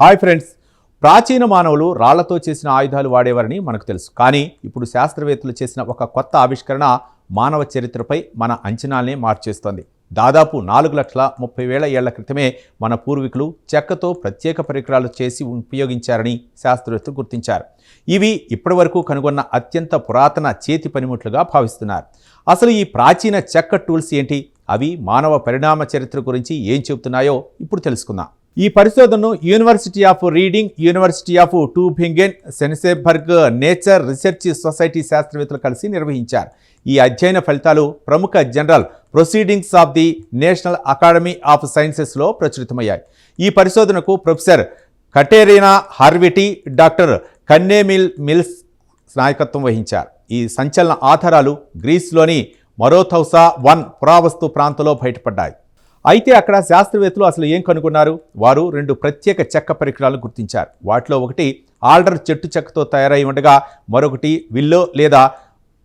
Hi friends, ప్రాచీన మానవులు రాళ్లతో చేసిన ఆయుధాలు వాడేవారని మనకు తెలుసు. కానీ ఇప్పుడు శాస్త్రవేత్తలు చేసిన ఒక కొత్త ఆవిష్కరణ మానవ చరిత్రపై మన అంచనాల్ని మార్చేస్తోంది. దాదాపు 4,30,000 ఏళ్ల క్రితమే మన పూర్వీకులు చెక్కతో ప్రత్యేక పరికరాలు చేసి ఉపయోగించారని శాస్త్రవేత్తలు గుర్తించారు. ఇవి ఇప్పటివరకు కనుగొన్న అత్యంత పురాతన చేతి పనిముట్లుగా భావిస్తున్నారు. అసలు ఈ ప్రాచీన చెక్క టూల్స్ ఏంటి? అవి మానవ పరిణామ చరిత్ర గురించి ఏం చెబుతున్నాయో ఇప్పుడు తెలుసుకుందాం. ఈ పరిశోధనను University of Reading, University of Tubingen, Senckenberg Nature Research Society శాస్త్రవేత్తలు కలిసి నిర్వహించారు. ఈ అధ్యయన ఫలితాలు ప్రముఖ journal proceedings of the national academy ఆఫ్ సైన్సెస్లో ప్రచురితమయ్యాయి. ఈ పరిశోధనకు ప్రొఫెసర్ కటేరినా హార్విటీ, డాక్టర్ కన్నెమిల్ మిల్స్ నాయకత్వం వహించారు. ఈ సంచలన ఆధారాలు గ్రీస్లోని మరోథౌసా 1 పురావస్తు ప్రాంతంలో బయటపడ్డాయి. అయితే అక్కడ శాస్త్రవేత్తలు అసలు ఏం కనుగొన్నారు? వారు 2 ప్రత్యేక చెక్క పరికరాలను గుర్తించారు. వాటిలో ఒకటి ఆల్డర్ చెట్టు చెక్కతో తయారై ఉండగా మరొకటి విల్లో లేదా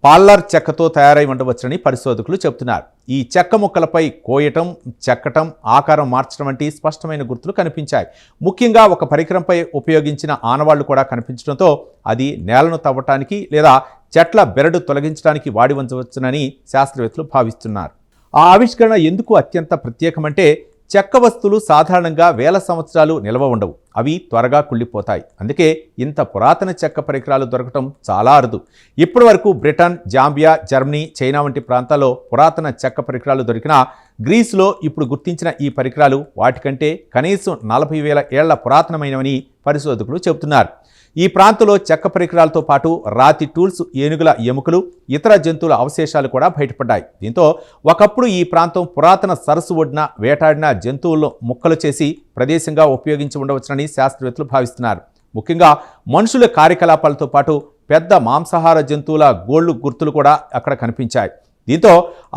పాల్లర్ చెక్కతో తయారై ఉండవచ్చని పరిశోధకులు చెబుతున్నారు. ఈ చెక్క ముక్కలపై కోయటం, చెక్కటం, ఆకారం మార్చడం వంటి స్పష్టమైన గుర్తులు కనిపించాయి. ముఖ్యంగా ఒక పరికరంపై ఉపయోగించిన ఆనవాళ్లు కూడా కనిపించడంతో అది నేలను తవ్వటానికి లేదా చెట్ల బెరడు తొలగించడానికి వాడి ఉంచవచ్చునని శాస్త్రవేత్తలు భావిస్తున్నారు. ఆ ఆవిష్కరణ ఎందుకు అత్యంత ప్రత్యేకమంటే, చెక్క వస్తువులు సాధారణంగా వేల సంవత్సరాలు నిల్వ ఉండవు. అవి త్వరగా కుళ్ళిపోతాయి. అందుకే ఇంత పురాతన చెక్క పరికరాలు దొరకటం చాలా అరుదు. ఇప్పటి వరకు బ్రిటన్, జాంబియా, జర్మనీ, చైనా వంటి ప్రాంతాల్లో పురాతన చెక్క పరికరాలు దొరికినా గ్రీసులో ఇప్పుడు గుర్తించిన ఈ పరికరాలు వాటికంటే కనీసం 40,000 ఏళ్ల పురాతనమైనవని పరిశోధకులు చెబుతున్నారు. ఈ ప్రాంతంలో చెక్క పరికరాలతో పాటు రాతి టూల్స్, ఏనుగుల ఎముకలు, ఇతర జంతువుల అవశేషాలు కూడా బయటపడ్డాయి. దీంతో ఒకప్పుడు ఈ ప్రాంతం పురాతన సరస్సు ఒడ్డున వేటాడిన జంతువులను ముక్కలు చేసి ప్రదేశంగా ఉపయోగించి ఉండవచ్చునని శాస్త్రవేత్తలు భావిస్తున్నారు. ముఖ్యంగా మనుషుల కార్యకలాపాలతో పాటు పెద్ద మాంసాహార జంతువుల గోళ్లు గుర్తులు కూడా అక్కడ కనిపించాయి. దీంతో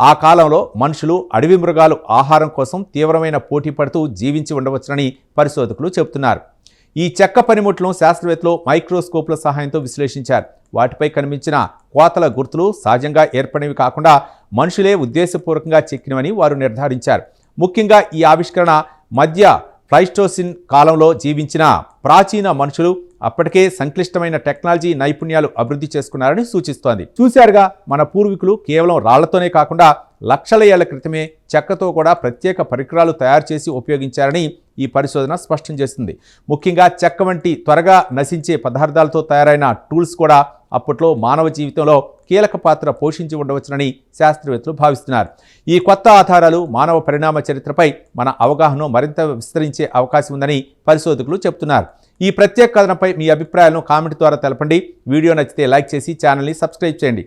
ఆ కాలంలో మనుషులు అడవి మృగాలు ఆహారం కోసం తీవ్రమైన పోటీ పడుతూ జీవించి ఉండవచ్చునని పరిశోధకులు చెబుతున్నారు. ఈ చెక్క పనిముట్లను శాస్త్రవేత్తలు మైక్రోస్కోప్ల సహాయంతో విశ్లేషించారు. వాటిపై కనిపించిన కోతల గుర్తులు సహజంగా ఏర్పడినవి కాకుండా మనుషులే ఉద్దేశపూర్వకంగా చెక్కినవని వారు నిర్ధారించారు. ముఖ్యంగా ఈ ఆవిష్కరణ మధ్య ప్లైస్టోసిన్ కాలంలో జీవించిన ప్రాచీన మనుషులు అప్పటికే సంక్లిష్టమైన టెక్నాలజీ నైపుణ్యాలు అభివృద్ధి చేసుకున్నారని సూచిస్తోంది. చూశారుగా, మన పూర్వీకులు కేవలం రాళ్లతోనే కాకుండా లక్షల ఏళ్ల క్రితమే చెక్కతో కూడా ప్రత్యేక పరికరాలు తయారు చేసి ఉపయోగించారని ఈ పరిశోధన స్పష్టం చేస్తుంది. ముఖ్యంగా చెక్క వంటి త్వరగా నశించే పదార్థాలతో తయారైన టూల్స్ కూడా అప్పట్లో మానవ జీవితంలో కీలక పాత్ర పోషించి ఉండవచ్చునని శాస్త్రవేత్తలు భావిస్తున్నారు. ఈ కొత్త ఆధారాలు మానవ పరిణామ చరిత్రపై మన అవగాహనను మరింత విస్తరించే అవకాశం ఉందని పరిశోధకులు చెబుతున్నారు. ఈ ప్రత్యేక కథనంపై మీ అభిప్రాయాలను కామెంట్ ద్వారా తెలపండి. వీడియో నచ్చితే లైక్ చేసి ఛానల్ని సబ్స్క్రైబ్ చేయండి.